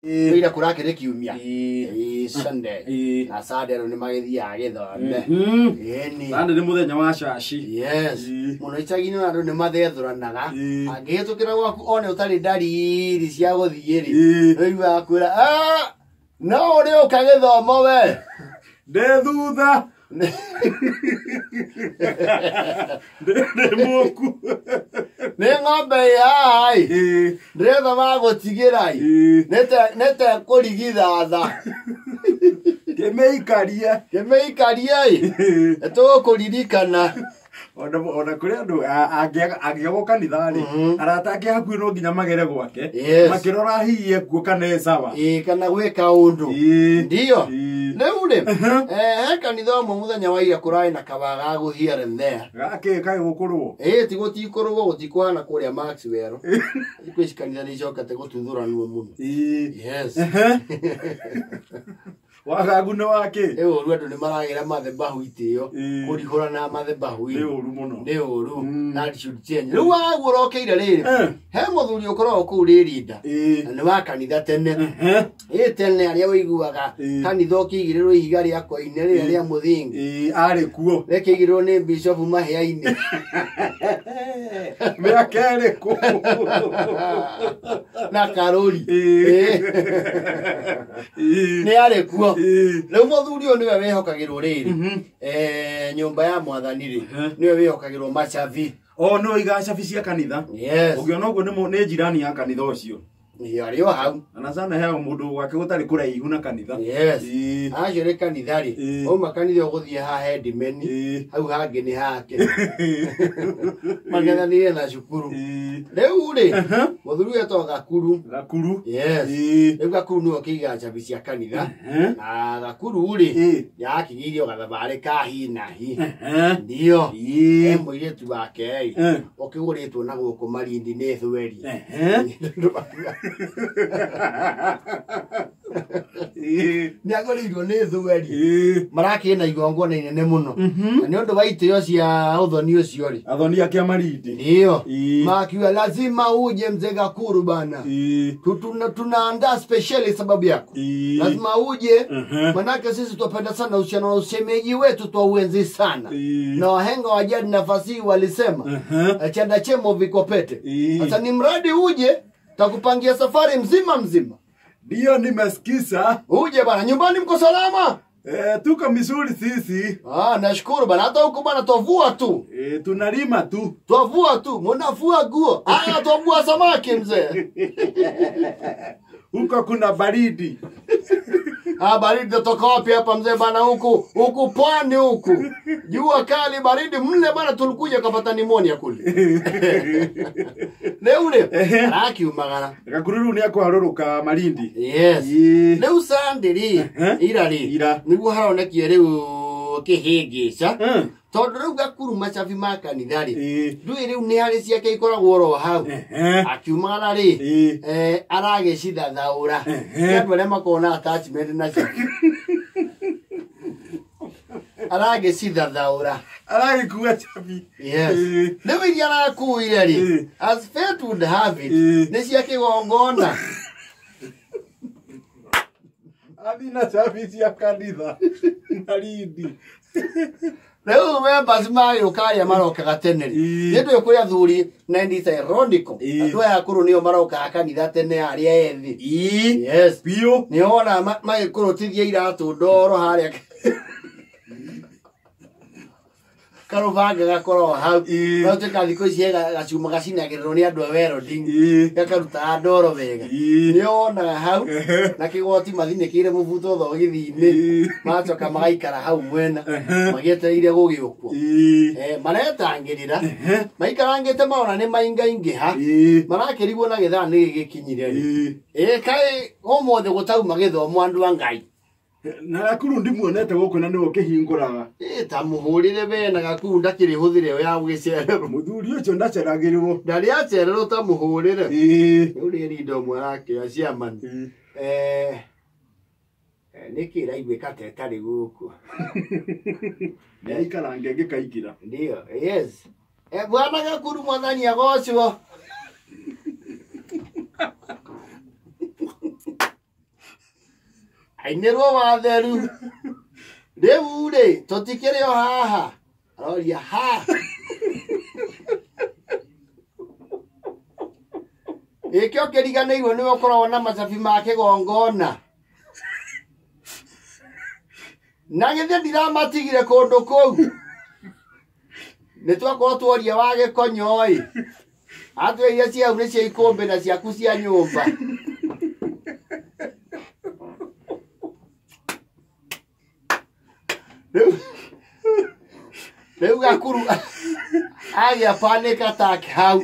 Ira kurake kiumia. Sunday. Na Saturday ni magithia githonde. Eni. Ande ni muthenya wa shashi. Yes. Muno icagini andu ni mathethuranaga. Angitukira gwaku one utari ndariri cia guthiri. Riu akwira no ri ukagithomo we. Ndethutha. Ne moku. Ne ng'ombe ai. Ndretha magotigirai. Nete kurigithatha. Kemeikaria ai. Eto kuririkana. Ona kuri andu agiago kanitha ri arata ake hakuhi no nginya magere gwake makirora hiye kuo kana sawa kana gwika undu ndio riu ri kanitha mo muthenya wa ira kurai na kabaga guhia there gake kai gukurwo ti gutikurwo gutikwana kuria Maxwell ikwisi kanitha ni joka te gututhuranwo muno yes wagaguno wake uru andu ni maragira mathebahu itio kurihura na mathebahu ni uru muno ni uru na should change riu wagurokeire riri he muthuri ukorwo ku ririnda ni wa kanitha tene tene aria wiguaga kanitha kigirirwo ihiga ria koine ria muthingi ari kuo rekigirwo ni bishop mahiaini meakere ku na karori ni ari kuo riu muthuri niwe wehokagirwo riri nyumba ya mwathani ri niwe wehokagirwo machavi no igacabi cia kanitha ugiona uguo ni jirani ya kanitha ucio ario hau ana sana he mundu wake gutari kuraihu na kanitha ajore kanitha ri uma kanitha uguthie ha headman hau hangi ni hake magetha ni na cukuru riu ri muthuri eto Gakuru riu Gakuru niwe kigacabi cia kanitha na Gakuru ri yakigirio gathabari ka hi na hi ndio muiretu wake ukiguritwo na guku Malindi ni thweri niagorirwo ni thweri marakina igongona inene muno na ni undu wa itio cia uthoni ucio ri athoni akia Malindi ndio makiwa lazima uje mzee Gakuru bana tunaandaa special sababu yako lazima uje manake sisi tupenda sana uhusiano wa usemeji wetu twauenzi sana na wahenga wa jadi nafasi walisema chanda chemo vikopete sasa ni mradi uje takupangia safari mzima. Ndio nimesikiza. Uje bana, nyumbani mko salama? Tuko misuri sisi. Nashukuru bana, hata huko bana tovua tu. Tunalima tu. Tovua tu, mnafua guo. Tovua samaki mzee. Huko kuna baridi. Baridi toka wapi hapa mzee bana huku pwani huku. Jua kali baridi mle bana tulikuja kapata pneumonia kule. Leo raki umagara. Gakuru ni akwaruruka Malindi. Yes. Leo sandiri ira. Niguo haronekie riu kihingica. Tondu riu Gakuru machabi ma kanitha ri. Ndui riu ni hari ciake ikoragwo ro hau. Akiumagara ri aragicithathaura. Andu aria makona attachment nacio. Aragicithathaura. Aragikuua chabi. Yes. Riu iria arakuire ri. As fate would have it. Ni ciake gongona. Adina chabi cia kanitha. Malindi. Leo members mai ukaya maroka tene yetu yokuria thuri 90 ironical atwa ya kuru niyo maroka kanitha tene aria ethi yes bio niona mai kurutithia iratu ndoro haria karuvanga gakoro hau note kathiko ciega gacuma gacinagirwo ni andu awero ding gakaruta ndoro wega niona hau na kigoti mathinikire mubuto thogithini macoka magaikara hau mwena magietereire gugiukwo maretangirira maikarangite maona ni maingaingiha marakirigwo na githani gikinyire kai omothe gutauma githomo andu angai na Gakuru ndimuonete guku na niwo kihinguraga ta muhurire be na Gakuru ndakiri huthire ya gugicererwo muthuri ucio ndaceragirwo ndari acererwo ta muhurire uri rindo mwarake aciamani niki raigwika tetari guku naikarange ngikaikira ndio yes bwana Gakuru mwathani agocwo ainirwo watheru riu ri tutikire o haha aroria ha ikyo kiriganirwo ni ukorwo na macabi ma kigongona na githie ndiramatigire kundu kou ni twakorwo tworia wa gikonyoi atu iria ciau ni cia ikumbi na ciaku cia nyumba riu gakuru agia panic attack hau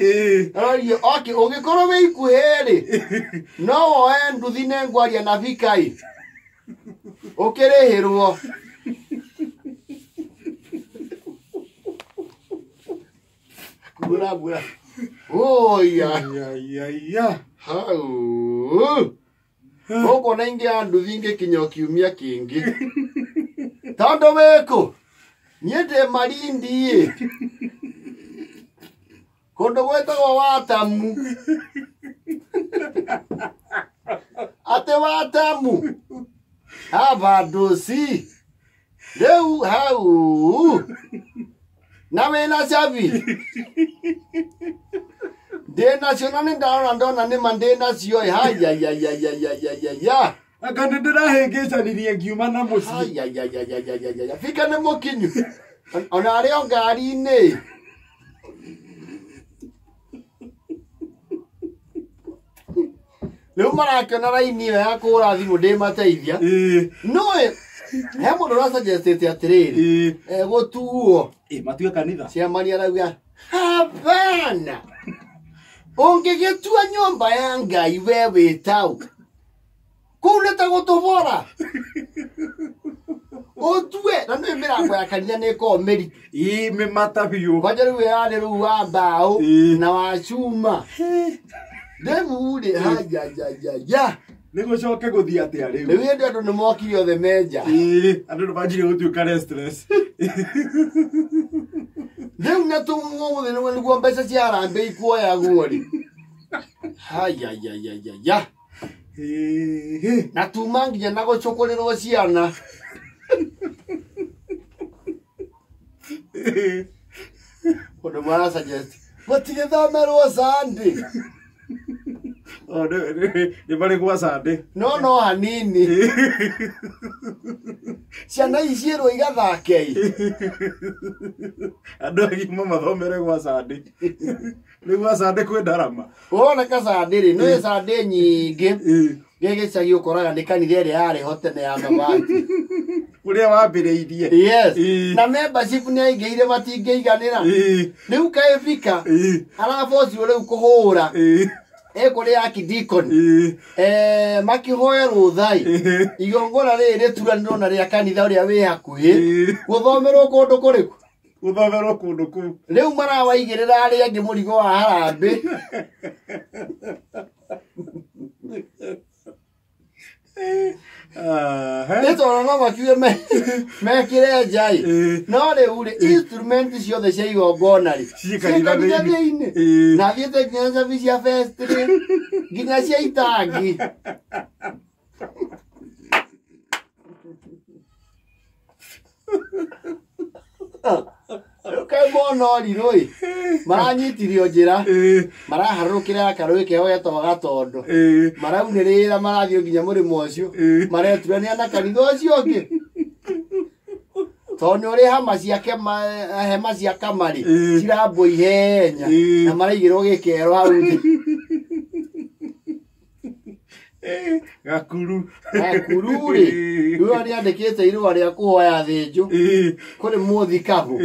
arorio okay ungikorwo wi ikuheri no woe nduthi ne ngwaria na vikai ukirihirwo bura ya hau Oko na ingi anduthi ingi kinyo kiumia kingi tondo weko nyete Malindi kondo gwetagwo Watamu ate Watamu abadosi leu hau na wena chavi de national ndona ni mandena cio ya akandendera hengecaniriye ngiuma na muci ya fika ne mokinyu ona ari o ngari-ini leo marakiona raini ya kura thimu ndi mateithia no he mundu ra suggested atiriri gutuo matue kanitha ciamani arauga hapana ungigitua nyumba ya Ngai we witau kuneta gutubora otue na nä mä rango ya kanitha nä ko meri me mata biå kwanja rä u yarä rä u wa mbaå na wa cuma rĩu rĩ ya nä gå coke gå thiä atä a rä u rĩu hĩndĩ andũ nĩ mokire othe menja andå nä manjire gå tuä ka rĩu na tũmũthĩ nĩguo mbeca cia harambĩ ikuoyagwo rĩ ya na tuma nginya na gũcũkũrĩrwo ciana ũndũ mara suggest matigĩthomerwo Sunday nä marä gwa Sunday no hanini ciana iciĩrwo igathake andå agima mathomere gwa Sunday nä gwa Sunday kwä ndarama woneka Sunday rĩ nĩ Sunday nyingĩ gĩgĩcagi ũkoraga nĩ kanitha ĩrĩa yarĩ ho tene ya mabati ũrĩa wambĩrĩirie yes na membership nĩ aingĩire matingĩiganĩra rĩu kaĩbika arabu ũcio rĩu kũhũra ekore akidikon makihoya rũthai igongona rĩrĩ rĩturanĩrwo na rĩa kanitha ũrĩa wĩ hakuhĩ gũthomerwo kũndũ kũrĩkũ gũthomerwo kũndũ kũu rĩu marawaigĩrĩra arĩa angĩ mũrigo wa harambĩ nĩtondũ no makiuge mekĩre njai no rĩu rĩ instrument ciothe cia igongona rĩ ciĩkanitha-inĩ na thiĩte nginya cabi cia first rĩ nginya cia itangi kaĩ mona ũrirũ ĩ maranyitirio njĩra maraharũrũkĩra karũĩ keo getagwo Gatondo maraunĩrĩra marathiĩ nginya mũrĩmo ũcio mareturania na kanitha ũcio ũngĩ tondũ nĩ ũrĩ hema cia kamarĩ cirambwo ihenya na maraigĩrwo gĩkero hau thĩ gakuru rĩ rĩu nĩandĩkĩte irũa rĩa kũhoya thĩnjũ kũrĩ mũthikabu